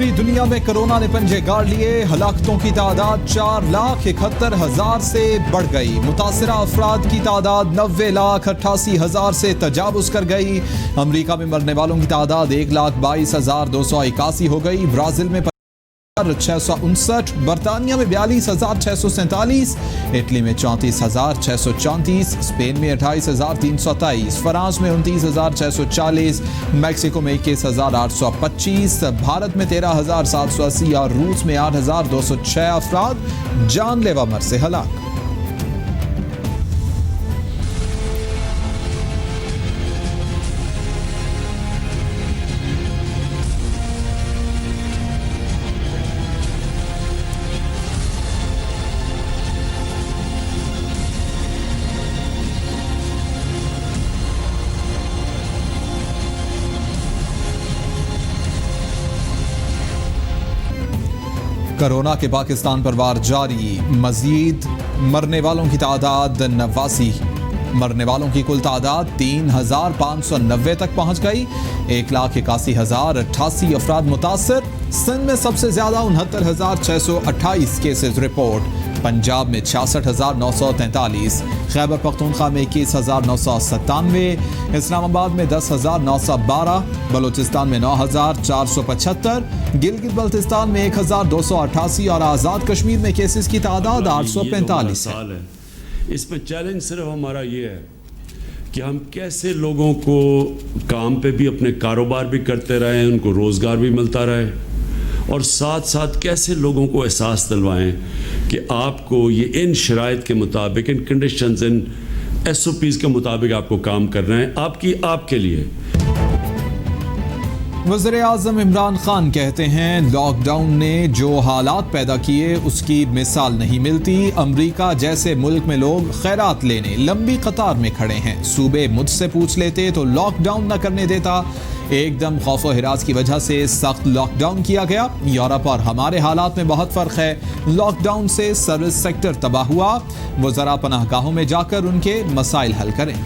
पूरी दुनिया में कोरोना ने पंजे गाड़ लिए। हलाकतों की तादाद 4,71,000 से बढ़ गई। मुतासरा अफराद की तादाद 90,88,000 से तजावुज कर गई। अमरीका में मरने वालों की तादाद 1,22,281 हो गई। ब्राजील में 659, बरतानिया में 42,647, इटली में 34,634, स्पेन में 28,323, फ्रांस में 29,640, मैक्सिको में 21,825, भारत में 13,780 और रूस में 8,206 अफराद जानलेवा मर से हलाक। कोरोना के पाकिस्तान पर वार जारी। मजीद मरने वालों की तादाद 89। मरने वालों की कुल तादाद 3,590 तक पहुंच गई। 1,81,088 अफराद मुतासर। सिंध में सबसे ज्यादा 69,628 केसेस रिपोर्ट। पंजाब में 66,943, खैबर पख्तूनख्वा में 21,997, इस्लामाबाद में 10,912, बलूचिस्तान में 9,475, गिलगित बल्तिस्तान में 1,288 और आज़ाद कश्मीर में केसेस की तादाद 845 है। इसमें चैलेंज सिर्फ हमारा ये है कि हम कैसे लोगों को काम पे भी अपने कारोबार भी करते रहें, उनको रोज़गार भी मिलता रहे, और साथ साथ कैसे लोगों को एहसास दिलवाएं कि आपको ये इन शराइत के मुताबिक, इन कंडीशंस, इन SOPs के मुताबिक आपको काम करना है, आपके लिए। वज़ीर आज़म इमरान खान कहते हैं, लॉकडाउन ने जो हालात पैदा किए उसकी मिसाल नहीं मिलती। अमरीका जैसे मुल्क में लोग खैरात लेने लंबी कतार में खड़े हैं। सूबे मुझसे पूछ लेते तो लॉकडाउन न करने देता। एकदम खौफ व हिरास की वजह से सख्त लॉकडाउन किया गया। यूरोप और हमारे हालात में बहुत फ़र्क है। लॉकडाउन से सर्विस सेक्टर तबाह हुआ। वो ज़रा पनाहगाहों में जाकर उनके मसाइल हल करें।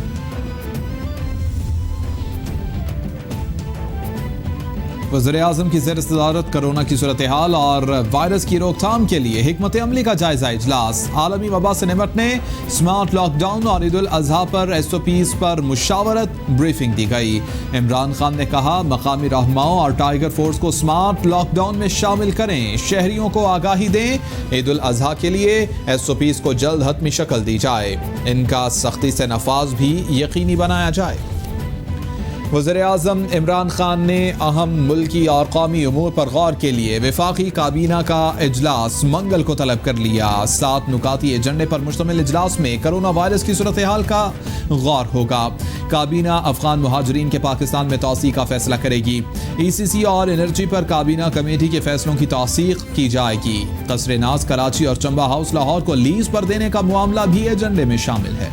वज़ीर आज़म की ज़ेर सदारत कोरोना की सूरत हाल और वायरस की रोकथाम के लिए हिकमत अमली का जायजा इजलास। आलमी वबा से निपटने, स्मार्ट लॉकडाउन और ईद उल अज़हा पर SOPs पर मुशावरत ब्रीफिंग दी गई। इमरान खान ने कहा, मकामी रहनुमाओं और टाइगर फोर्स को स्मार्ट लॉकडाउन में शामिल करें, शहरियों को आगाही दें। ईद उल अज़हा के लिए SOPs को जल्द हतमी शक्ल दी जाए, इनका सख्ती से नफाज भी यकीनी बनाया जाए। वज़ीर आज़म इमरान खान ने अहम मुल्की और कौमी उमूर पर गौर के लिए वफाकी काबीना का इजलास मंगल को तलब कर लिया। 7 नुकाती एजेंडे पर मुश्तमिल इजलास में कोरोना वायरस की सूरत हाल का गौर होगा। काबीना अफगान मुहाजिरीन के पाकिस्तान में तौसीक़ का फैसला करेगी। ECC और एनर्जी पर काबीना कमेटी के फैसलों की तौसीक़ की जाएगी। कसरे नाज कराची और चंबा हाउस लाहौर को लीज पर देने का मामला भी एजेंडे में शामिल है।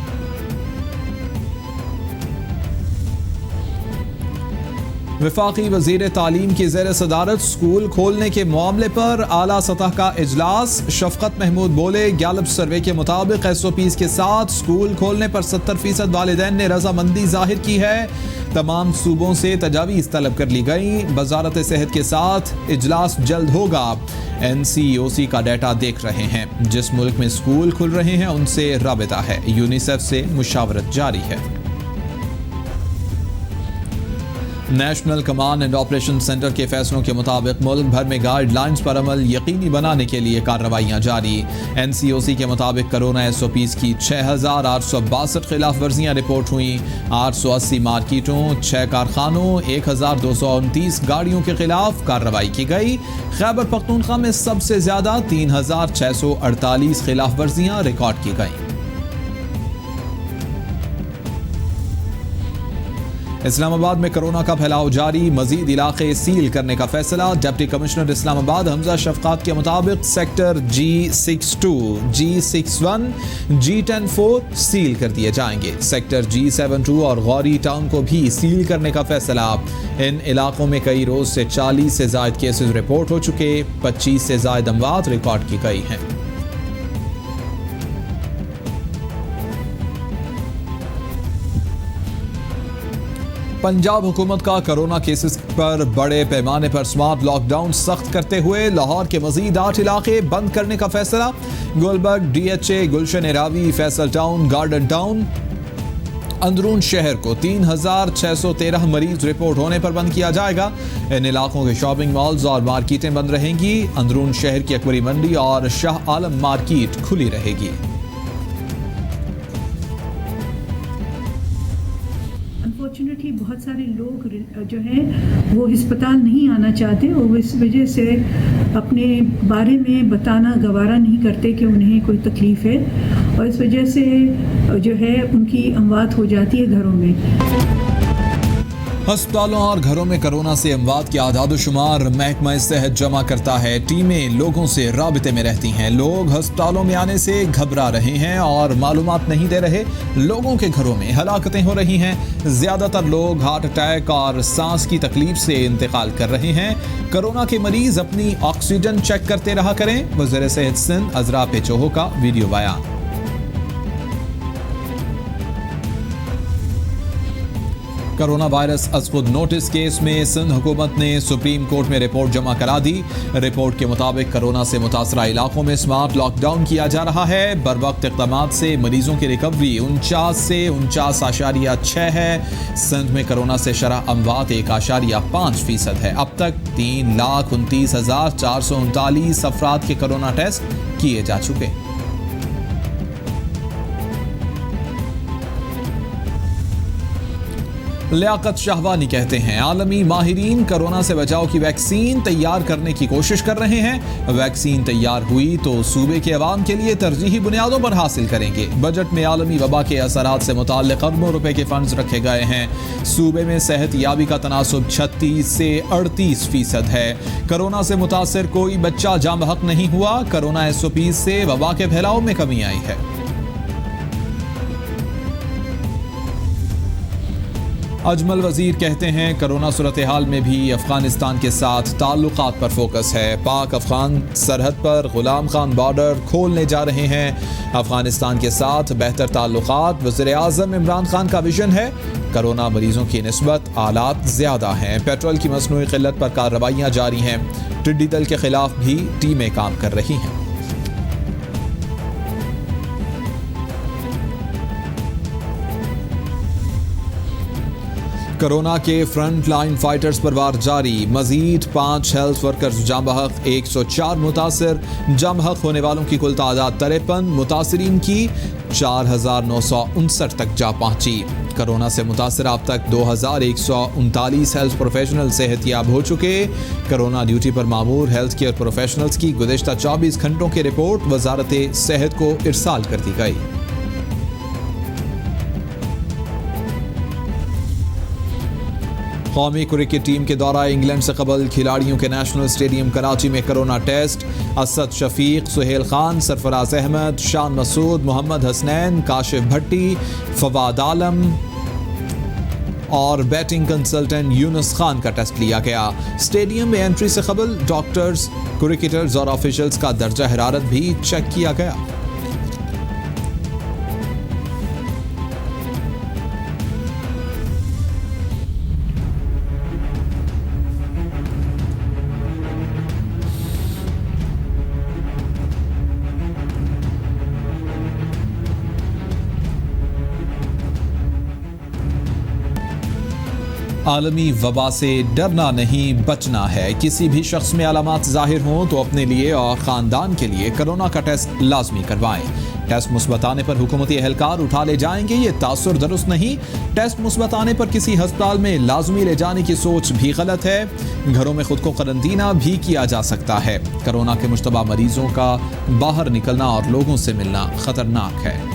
वफाकी वज़ीर तालीम की ज़ेर सदारत स्कूल खोलने के मामले पर आला सतह का इजलास। शफ़क़त महमूद बोले, गैलप सर्वे के मुताबिक SOPs के साथ स्कूल खोलने पर 70% वालिदैन ने रजामंदी जाहिर की है। तमाम सूबों से तजावीज़ तलब कर ली गई। वज़ारत सेहत के साथ इजलास जल्द होगा। NCOC का डाटा देख रहे हैं। जिस मुल्क में स्कूल खुल रहे हैं उनसे राबिता है। यूनिसेफ से मुशावरत जारी है। National command and operation centre के फैसलों के मुताबिक मुल्क भर में गाइडलाइंस पर अमल यकीनी बनाने के लिए कार्रवाइयाँ जारी। NCOC के मुताबिक कोरोना SOPs की 6,862 खिलाफ वर्जियाँ रिपोर्ट हुई। 880 मार्केटों, 6 कारखानों, 1,229 गाड़ियों के खिलाफ कार्रवाई की गई। खैबर पख्तूनख्वा में सबसे ज़्यादा 3,648 खिलाफ वर्जियाँ रिकॉर्ड की गई। इस्लामाबाद में कोरोना का फैलाव जारी। मजीद इलाके सील करने का फैसला। डिप्टी कमिश्नर इस्लामाबाद हमजा शफकात के मुताबिक sector G62, G61, G104 seal कर दिए जाएंगे। सेक्टर G72 और गौरी टाउन को भी सील करने का फैसला। इन इलाकों में कई रोज से 40 से ज्यादा केसेस रिपोर्ट हो चुके। 25 से ज्यादा अमवात रिकॉर्ड की गई हैं। पंजाब हुकूमत का कोरोना केसेस पर बड़े पैमाने पर स्मार्ट लॉकडाउन सख्त करते हुए लाहौर के मजीद 8 इलाके बंद करने का फैसला। गुलबर्ग, DHA, गुलशन एरावी, फैसल टाउन, गार्डन टाउन, अंदरून शहर को 3613 मरीज रिपोर्ट होने पर बंद किया जाएगा। इन इलाकों के शॉपिंग मॉल्स और मार्केटें बंद रहेंगी। अंदरून शहर की अकबरी मंडी और शाह आलम मार्केट खुली रहेगी। अनफॉर्चुनेटली बहुत सारे लोग जो हैं वो अस्पताल नहीं आना चाहते और इस वजह से अपने बारे में बताना गवारा नहीं करते कि उन्हें कोई तकलीफ़ है और इस वजह से जो है उनकी अमवात हो जाती है घरों में। अस्पतालों और घरों में कोरोना से अमवात के आदाद-ओ-शुमार महकमा सेहत जमा करता है। टीमें लोगों से राबिते में रहती हैं। लोग अस्पतालों में आने से घबरा रहे हैं और मालूमात नहीं दे रहे। लोगों के घरों में हलाकतें हो रही हैं। ज्यादातर लोग हार्ट अटैक और सांस की तकलीफ से इंतकाल कर रहे हैं। कोरोना के मरीज अपनी ऑक्सीजन चेक करते रहा करें। वज़ीर सेहत सिंध अजरा पेचोहो का वीडियो बयान। कोरोना वायरस अज़खुद नोटिस केस में सिंध हुकूमत ने सुप्रीम कोर्ट में रिपोर्ट जमा करा दी। रिपोर्ट के मुताबिक कोरोना से मुतासरा इलाकों में स्मार्ट लॉकडाउन किया जा रहा है। बर वक्त इक़दामात से मरीजों की रिकवरी 49 से 49.6 है। सिंध में कोरोना से शरह अमवात 1.5% है। अब तक 3,29,439 अफराद के कोरोना टेस्ट किए जा चुके। लियाकत शाहवानी कहते हैं आलमी माहिरीन कोरोना से बचाव की वैक्सीन तैयार करने की कोशिश कर रहे हैं। वैक्सीन तैयार हुई तो सूबे के अवाम के लिए तरजीही बुनियादों पर हासिल करेंगे। बजट में आलमी वबा के असरात से मुताल्लिक़ अरबों रुपए के फंड्स रखे गए हैं। सूबे में सेहत याबी का तनासुब 36 से 38% है। कोरोना से मुतासर कोई बच्चा जाँ बहक नहीं हुआ। कोरोना SOP से वबा के फैलाव में कमी आई है। अजमल वजीर कहते हैं कोरोना सूरत हाल में भी अफगानिस्तान के साथ ताल्लुकात पर फोकस है। पाक अफगान सरहद पर गुलाम खान बॉर्डर खोलने जा रहे हैं। अफगानिस्तान के साथ बेहतर ताल्लुकात वज़ीर आज़म इमरान खान का विजन है। कोरोना मरीजों की निस्बत आलात ज़्यादा हैं। पेट्रोल की मसनूई क़िल्लत पर कार्रवाइयाँ जारी हैं। टिड्डी दल के खिलाफ भी टीमें काम कर रही हैं। कोरोना के फ्रंट लाइन फाइटर्स पर वार जारी। मजीद 5 हेल्थ वर्कर्स जाँ बहक, 104 मुतासर। जाँ बहक होने वालों की कुल तादाद 53, मुतासरीन की 4,959 तक जा पहुंची। कोरोना से मुतासर अब तक 2,139 हेल्थ प्रोफेशनल सेहतियाब हो चुके। कोरोना ड्यूटी पर मामूर हेल्थ केयर प्रोफेशनल्स की गुज़िश्ता 24 घंटों की रिपोर्ट वजारत सेहत को इरसाल कर दी गई। कौमी क्रिकेट टीम के दौरा इंग्लैंड से कबल खिलाड़ियों के नेशनल स्टेडियम कराची में कोरोना टेस्ट। असद शफीक, सुहेल खान, सरफराज अहमद, शान मसूद, मोहम्मद हसनैन, काशिफ भट्टी, फवाद आलम और बैटिंग कंसल्टेंट यूनुस खान का टेस्ट लिया गया। स्टेडियम में एंट्री से कबल डॉक्टर्स, क्रिकेटर्स और ऑफिशियल्स का दर्जा हरारत भी चेक किया गया। आलमी वबा से डरना नहीं, बचना है। किसी भी शख्स में अलामात जाहिर हों तो अपने लिए और ख़ानदान के लिए कोरोना का टेस्ट लाजमी करवाएं। टेस्ट मुस्बत आने पर हुकूमती एहलकार उठा ले जाएंगे, ये तासुर दुरुस्त नहीं। टेस्ट मुस्बत आने पर किसी अस्पताल में लाजमी ले जाने की सोच भी गलत है। घरों में खुद को करंतना भी किया जा सकता है। कोरोना के मुश्तबा मरीजों का बाहर निकलना और लोगों से मिलना खतरनाक है।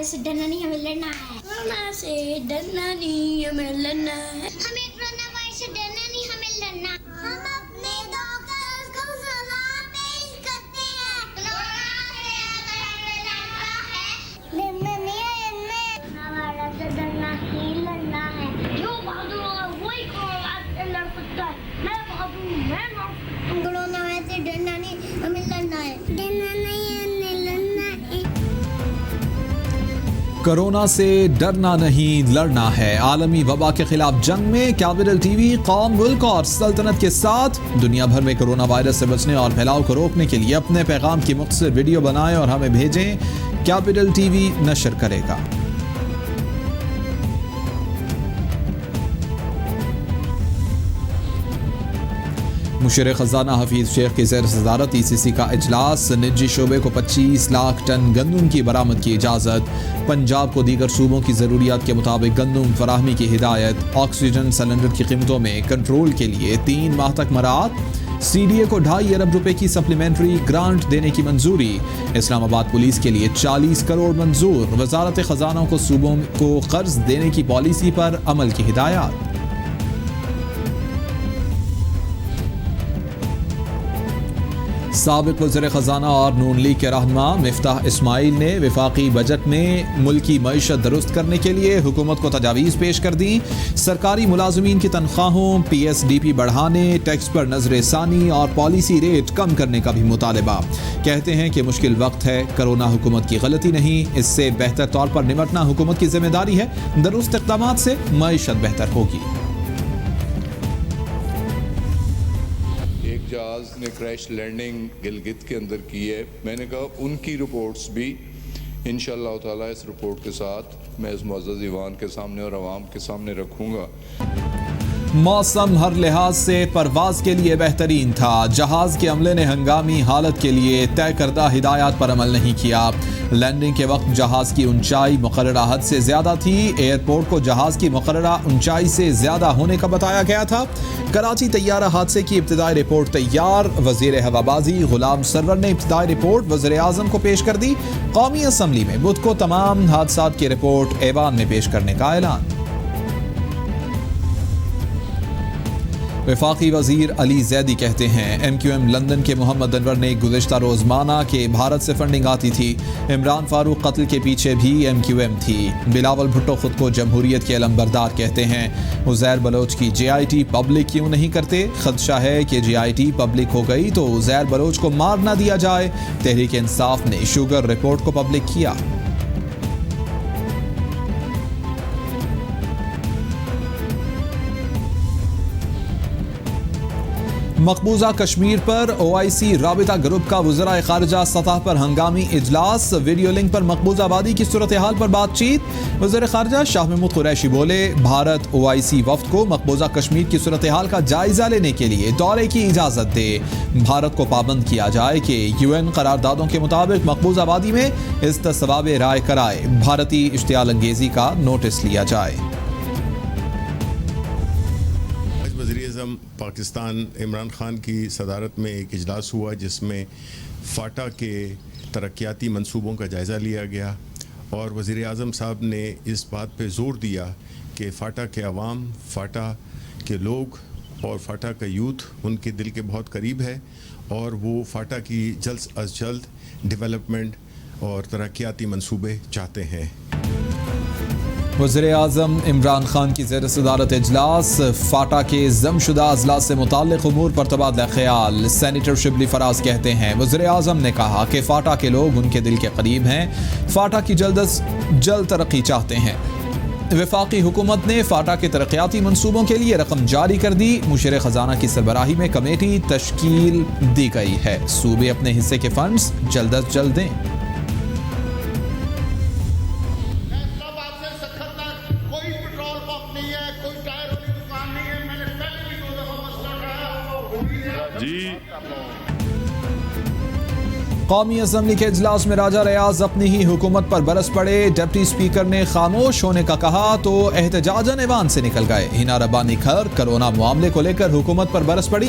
से डरना नहीं, हमें लड़ना है। कोरोना से डरना नहीं, हमें लड़ना है। हमें कोरोना वायरस से डरना नहीं, हमें लड़ना। हम अपने डॉक्टर्स को सलाह पेश करते हैं। कोरोना से अगर हमें लड़ना है कोरोना वायरस से डरना नहीं, हमें लड़ना है। डरना नहीं है, हमें लड़ना है। कोरोना से डरना नहीं लड़ना है। आलमी वबा के खिलाफ जंग में कैपिटल टीवी कौम, मुल्क और सल्तनत के साथ। दुनिया भर में कोरोना वायरस से बचने और फैलाव को रोकने के लिए अपने पैगाम की मुख्तसर वीडियो बनाएं और हमें भेजें। कैपिटल टीवी नशर करेगा। मुशीर खजाना हफीज शेख की ज़ेर सदारत ECC का इजलास। निजी शोबे को 25 लाख टन गंदम की बरामद की इजाज़त। पंजाब को दीगर सूबों की ज़रूरियात के मुताबिक गंदम फराहमी की हिदायत। ऑक्सीजन सिलेंडर की कीमतों में कंट्रोल के लिए 3 माह तक मराहत। CDA को 2.5 अरब रुपए की सप्लीमेंट्री ग्रांट देने की मंजूरी। इस्लामाबाद पुलिस के लिए 40 करोड़ मंजूर। वजारत खजाना को सूबों को कर्ज देने की पॉलिसी पर अमल की हिदायत। साबिक वज़ीर ख़ज़ाना और नून लीग के रहनुमा मिफ्ताह इस्माइल ने वफाकी बजट में मुल्की मईशत दुरुस्त करने के लिए हुकूमत को तजावीज़ पेश कर दी। सरकारी मुलाजमीन की तनख्वाहों, PSDP बढ़ाने, टैक्स पर नजर सानी और पॉलिसी रेट कम करने का भी मुतालबा। कहते हैं कि मुश्किल वक्त है, कोरोना हुकूमत की गलती नहीं, इससे बेहतर तौर पर निपटना हुकूमत की जिम्मेदारी है। दुरुस्त इक़दामात से मईशत बेहतर होगी। जहाज़ ने क्रैश लैंडिंग गिलगित के अंदर की है। मैंने कहा उनकी रिपोर्ट्स भी इंशाअल्लाह ताला इस रिपोर्ट के साथ मैं इस मुअज़्ज़ज़ ईवान के सामने और अवाम के सामने रखूँगा। मौसम हर लिहाज से परवाज के लिए बेहतरीन था। जहाज के अमले ने हंगामी हालत के लिए तय करदा हिदायत पर अमल नहीं किया। लैंडिंग के वक्त जहाज की ऊंचाई मुकर्ररा हद से ज्यादा थी। एयरपोर्ट को जहाज की मुकर्ररा ऊंचाई से ज्यादा होने का बताया गया था। कराची तैयारा हादसे की इब्तिदाई रिपोर्ट तैयार। वजीर हवाबाजी गुलाम सरवर ने इब्तिदाई रिपोर्ट वज़ीर आज़म को पेश कर दी। कौमी असम्बली में बुध को तमाम हादसात की रिपोर्ट ऐवान में पेश करने का ऐलान। वफाकी वजीर अली जैदी कहते हैं MQM लंदन के मोहम्मद अनवर ने गुज़िश्ता रोज़ माना कि भारत से फंडिंग आती थी। इमरान फारूक कत्ल के पीछे भी MQM थी। बिलावल भुट्टो खुद को जमहूरियत के अलमबरदार कहते हैं। उज़ैर बलोच की JIT पब्लिक क्यों नहीं करते? खदशा है कि JIT पब्लिक हो गई तो उज़ैर बलोच को मार ना दिया जाए। तहरीक इंसाफ ने शुगर रिपोर्ट को पब्लिक किया। मकबूजा कश्मीर पर OIC राबिता ग्रुप का वज़राए ख़ारिजा सतह पर हंगामी इजलास। वीडियो लिंक पर मकबूजा आबादी की सूरत हाल पर बातचीत। वज़ीर ख़ारिजा शाह महमूद कुरैशी बोले, भारत OIC वफ़द को मकबूजा कश्मीर की सूरत हाल का जायजा लेने के लिए दौरे की इजाज़त दे। भारत को पाबंद किया जाए कि UN करारदादों के मुताबिक मकबूजा आबादी में इस्तिसवाब राय कराए। भारतीय इश्तियाल अंगेज़ी का नोटिस लिया जाए। पाकिस्तान इमरान ख़ान की सदारत में एक इजलास हुआ जिसमें फ़ाटा के तरक्याती मंसूबों का जायज़ा लिया गया और वज़ीर आज़म साहब ने इस बात पे ज़ोर दिया कि फ़ाटा के अवाम, फ़ाटा के लोग और फ़ाटा का यूथ उनके दिल के बहुत करीब है और वो फ़ाटा की जल्द अज जल्द डेवलपमेंट और तरक्याती मंसूबे चाहते हैं। वज़ीर आज़म इमरान खान की ज़ेर सदारत इजलास। फ़ाटा के जमशुदा अजला से मुताल्लिक़ उमूर पर तबादला ख्याल। सेनेटर शिबली फराज कहते हैं, वज़ीर आज़म ने कहा कि फ़ाटा के लोग उनके दिल के करीब हैं। फ़ाटा की जल्द तरक्की चाहते हैं। वफाकी हुकूमत ने फ़ाटा के तरक्याती मंसूबों के लिए रकम जारी कर दी। मुशीर ख़जाना की सरबराही में कमेटी तश्कील दी गई है। सूबे अपने हिस्से के फंड्स जल्द अज जल्द दें। कौमी असम्बली के इजलास में राजा रियाज अपनी ही हुकूमत पर बरस पड़े। डिप्टी स्पीकर ने खामोश होने का कहा तो एहतजाजन ऐवान से निकल गए। हिना रब्बानी खर कोरोना मामले को लेकर हुकूमत पर बरस पड़ी।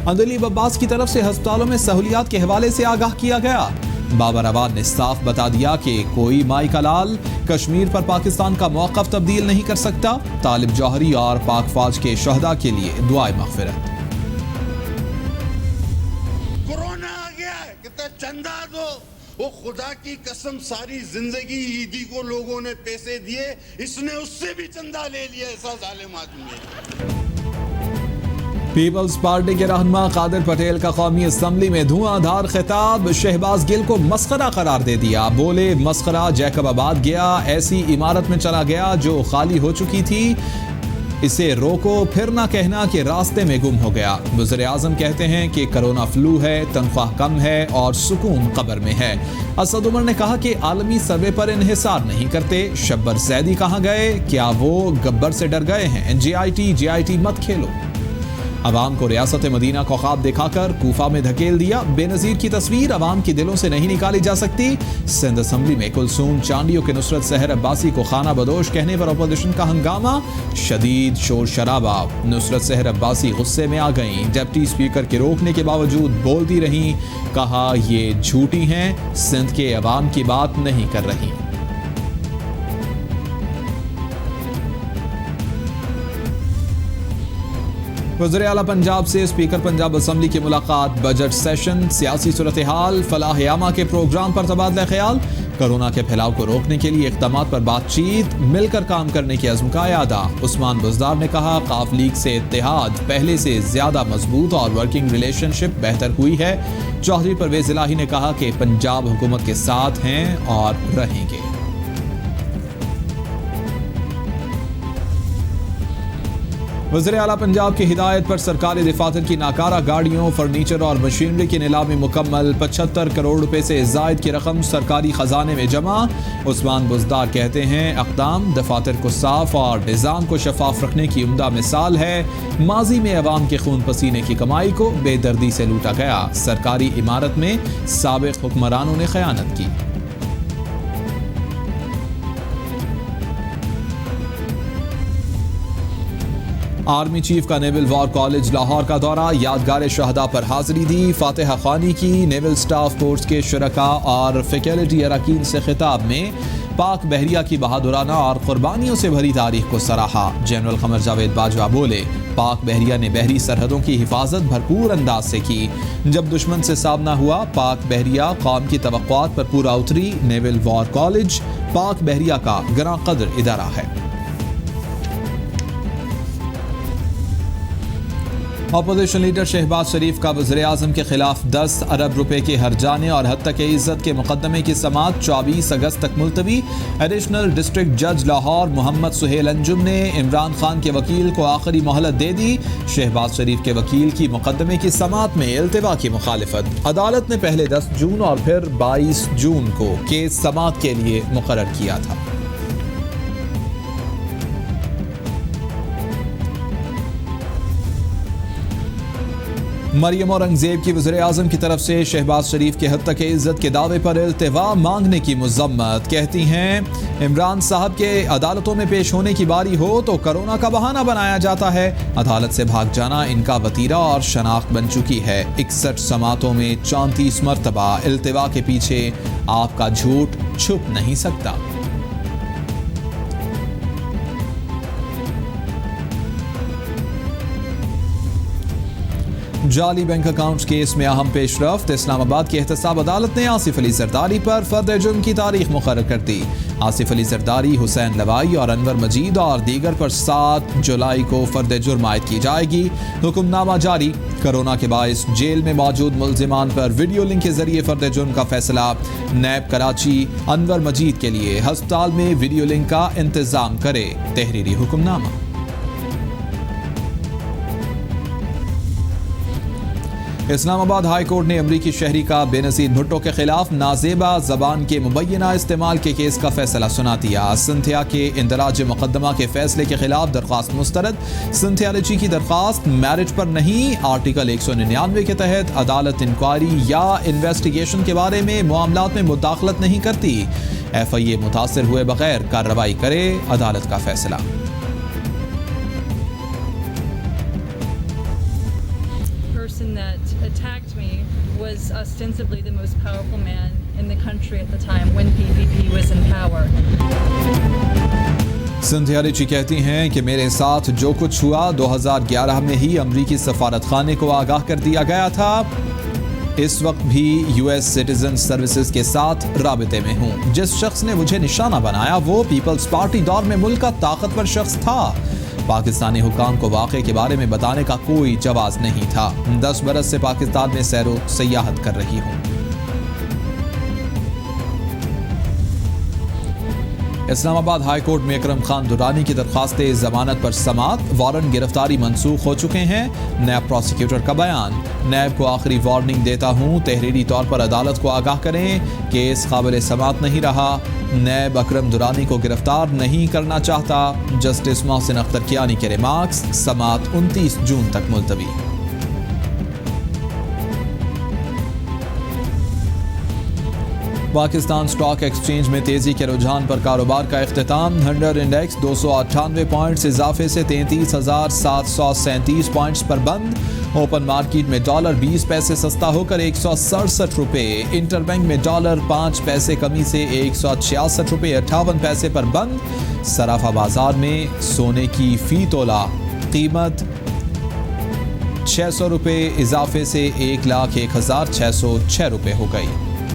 अंदलीब अब्बास की तरफ से अस्पतालों में सहूलियात के हवाले से आगाह किया गया। बाबर अवान ने साफ बता दिया कि कोई माई का लाल कश्मीर पर पाकिस्तान का मौक़िफ़ तब्दील नहीं कर सकता। तालिब जौहरी और पाक फौज के शहदा के लिए दुआए मग़फ़िरत। चंदा दो, वो खुदा की कसम सारी जिंदगी ईदी को लोगों ने पैसे दिए, इसने उससे भी चंदा ले लिया। ऐसा जालिम आदमी है। पीपल्स पार्टी के रहनुमा कादिर पटेल का कौमी असम्बली में धुआंधार खिताब, शहबाज गिल को मस्खरा करार दे दिया। बोले मस्खरा जैकबाबाद गया, ऐसी इमारत में चला गया जो खाली हो चुकी थी, इसे रोको, फिर ना कहना कि रास्ते में गुम हो गया। वज़ीर आज़म कहते हैं कि कोरोना फ्लू है, तनख्वाह कम है और सुकून कब्र में है। असद उमर ने कहा कि आलमी सर्वे पर इन्हिसार नहीं करते। शब्बर जैदी कहाँ गए? क्या वो गब्बर से डर गए हैं? JIT मत खेलो। अवाम को रियासत मदीना को ख्वाब दिखाकर कूफा में धकेल दिया। बेनज़ीर की तस्वीर अवाम के दिलों से नहीं निकाली जा सकती। सिंध असम्बली में कुलसूम चांडियों के नुसरत सहर अब्बासी को खाना बदोश कहने पर अपोजिशन का हंगामा, शदीद शोर शराबा। नुसरत सहर अब्बासी गुस्से में आ गईं, डिप्टी स्पीकर के रोकने के बावजूद बोलती रहीं। कहा ये झूठी हैं, सिंध के अवाम की बात नहीं कर रही। वज़ीर आला पंजाब से स्पीकर पंजाब असम्बली की मुलाकात, बजट सेशन, सियासी सूरत हाल, फलाह-ए-आमा के प्रोग्राम पर तबादला ख्याल, कोरोना के फैलाव को रोकने के लिए इक़दामात पर बातचीत, मिलकर काम करने के अज़्म का यादा। उस्मान बुज़दार ने कहा काफ लीग से इत्तेहाद पहले से ज़्यादा मजबूत और वर्किंग रिलेशनशिप बेहतर हुई है। चौधरी परवेज़ इलाही ने कहा कि पंजाब हुकूमत के साथ हैं और रहेंगे। वज़ीर आला पंजाब की हिदायत पर सरकारी दफातर की नाकारा गाड़ियों, फर्नीचर और मशीनरी की नीलामी मुकम्मल। 75 करोड़ रुपए से ज़ायद की रकम सरकारी खजाने में जमा। उस्मान बुज़दार कहते हैं अक़दाम दफातर को साफ और निज़ाम को शफाफ रखने की उम्दा मिसाल है। माजी में अवाम के खून पसीने की कमाई को बेदर्दी से लूटा गया। सरकारी इमारत में साबिक़ हुक्मरानों ने ख़यानत की। आर्मी चीफ का नेवल वॉर कॉलेज लाहौर का दौरा, यादगार शहदा पर हाजिरी दी, फातिहा खानी की। नेवल स्टाफ कोर्स के शुरका और फैकल्टी अरकान से खिताब में पाक बहरिया की बहादुराना और कुर्बानियों से भरी तारीख को सराहा। जनरल कमर जावेद बाजवा बोले पाक बहरिया ने बहरी सरहदों की हिफाजत भरपूर अंदाज से की। जब दुश्मन से सामना हुआ पाक बहरिया कौम की तवक्कुआत पर पूरा उतरी। नेवल वॉर कॉलेज पाक बहरिया का गरा कदर इदारा है। अपोजिशन लीडर शहबाज शरीफ का वज़ीर आज़म के खिलाफ 10 अरब रुपए के हर्जाने और हत्या के इज्जत के मुकदमे की समाअत 24 अगस्त तक मुलतवी। एडिशनल डिस्ट्रिक्ट जज लाहौर मोहम्मद सुहेल अंजुम ने इमरान खान के वकील को आखिरी मोहलत दे दी। शहबाज शरीफ के वकील की मुकदमे की समाअत में इल्तिवा की मुखालिफत। अदालत ने पहले 10 जून और फिर 22 जून को केस समाअत के लिए मुकर्रर किया था। मरियम औरंगजेब की वज़ीर आज़म की तरफ से शहबाज शरीफ के हत्या के इज्जत के दावे पर इल्तिवा मांगने की मुज़म्मत। कहती हैं इमरान साहब के अदालतों में पेश होने की बारी हो तो कोरोना का बहाना बनाया जाता है। अदालत से भाग जाना इनका वतीरा और शनाख्त बन चुकी है। 61 समातों में 34 मरतबा इल्तिवा के पीछे आपका झूठ छुप नहीं सकता। जाली बैंक अकाउंट्स केस में अहम पेशरफ्त। इस्लामाबाद की एहतसाब अदालत ने आसिफ अली जरदारी पर फर्द जुर्म की तारीख मुकर्रर कर दी। आसिफ अली जरदारी, हुसैन लवाई और अनवर मजीद और दीगर पर 7 जुलाई को फर्द जुर्म आयद की जाएगी। हुक्मनामा जारी। कोरोना के बायस जेल में मौजूद मुल्जिमान पर वीडियो लिंक के जरिए फर्द जुर्म का फैसला। नैब कराची अनवर मजीद के लिए अस्पताल में वीडियो लिंक का इंतजाम करे। तहरीरी हुक्मनामा। इस्लामाबाद हाई कोर्ट ने अमरीकी शहरी का बेनज़ीर भुट्टो के खिलाफ नाजेबा जबान के मुबैना इस्तेमाल के केस का फैसला सुना दिया। सिंथिया के इंदराज मुकदमा के फैसले के खिलाफ दरख्वास्त मुस्तरद। सिंथिया रिची की दरख्वास्त मैरिज पर नहीं, आर्टिकल 199 के तहत अदालत इंक्वायरी या इन्वेस्टिगेशन के बारे में मामलात में मुदाखलत नहीं करती। FIA मुतासर हुए बगैर कार्रवाई करे, अदालत का फैसला। That attacked me was ostensibly the most powerful man in the country at the time when PPP was in power. Cynthia Ritchie कहती हैं कि मेरे साथ जो कुछ हुआ 2011 में ही अमरीकी सफारत खाने को आगाह कर दिया गया था। इस वक्त भी US सिटीजन सर्विसेज के साथ राबिते में हूँ। जिस शख्स ने मुझे निशाना बनाया वो पीपल्स पार्टी दौर में मुल्क का ताकतवर शख्स था। पाकिस्तानी हुकाम को वाक़े के बारे में बताने का कोई जवाब नहीं था। 10 बरस से पाकिस्तान में सैरो सयाहत कर रही हूँ। इस्लामाबाद हाई कोर्ट में अकरम खान दुरानी की दरख्वास्त जमानत पर समाअत, वारंट गिरफ्तारी मंसूख हो चुके हैं। नैब प्रोसिक्यूटर का बयान, नैब को आखिरी वार्निंग देता हूँ, तहरीरी तौर पर अदालत को आगाह करें, केस काबिल समाअत नहीं रहा। नैब अकरम दुरानी को गिरफ्तार नहीं करना चाहता। जस्टिस मोहसिन अख्तर कियानी के रिमार्क्स, समाअत 29 जून तक मुलतवी। पाकिस्तान स्टॉक एक्सचेंज में तेजी के रुझान पर कारोबार का इख्तिताम। 100 इंडेक्स 298 पॉइंट्स इजाफे से 33,737 पॉइंट्स पर बंद। ओपन मार्केट में डॉलर 20 पैसे सस्ता होकर 167 रुपये। इंटरबैंक में डॉलर 5 पैसे कमी से 166 रुपये 58 पैसे पर बंद। सराफा बाजार में सोने की फी तोला कीमत 600 रुपये इजाफे से 1,01,606 रुपये हो गई।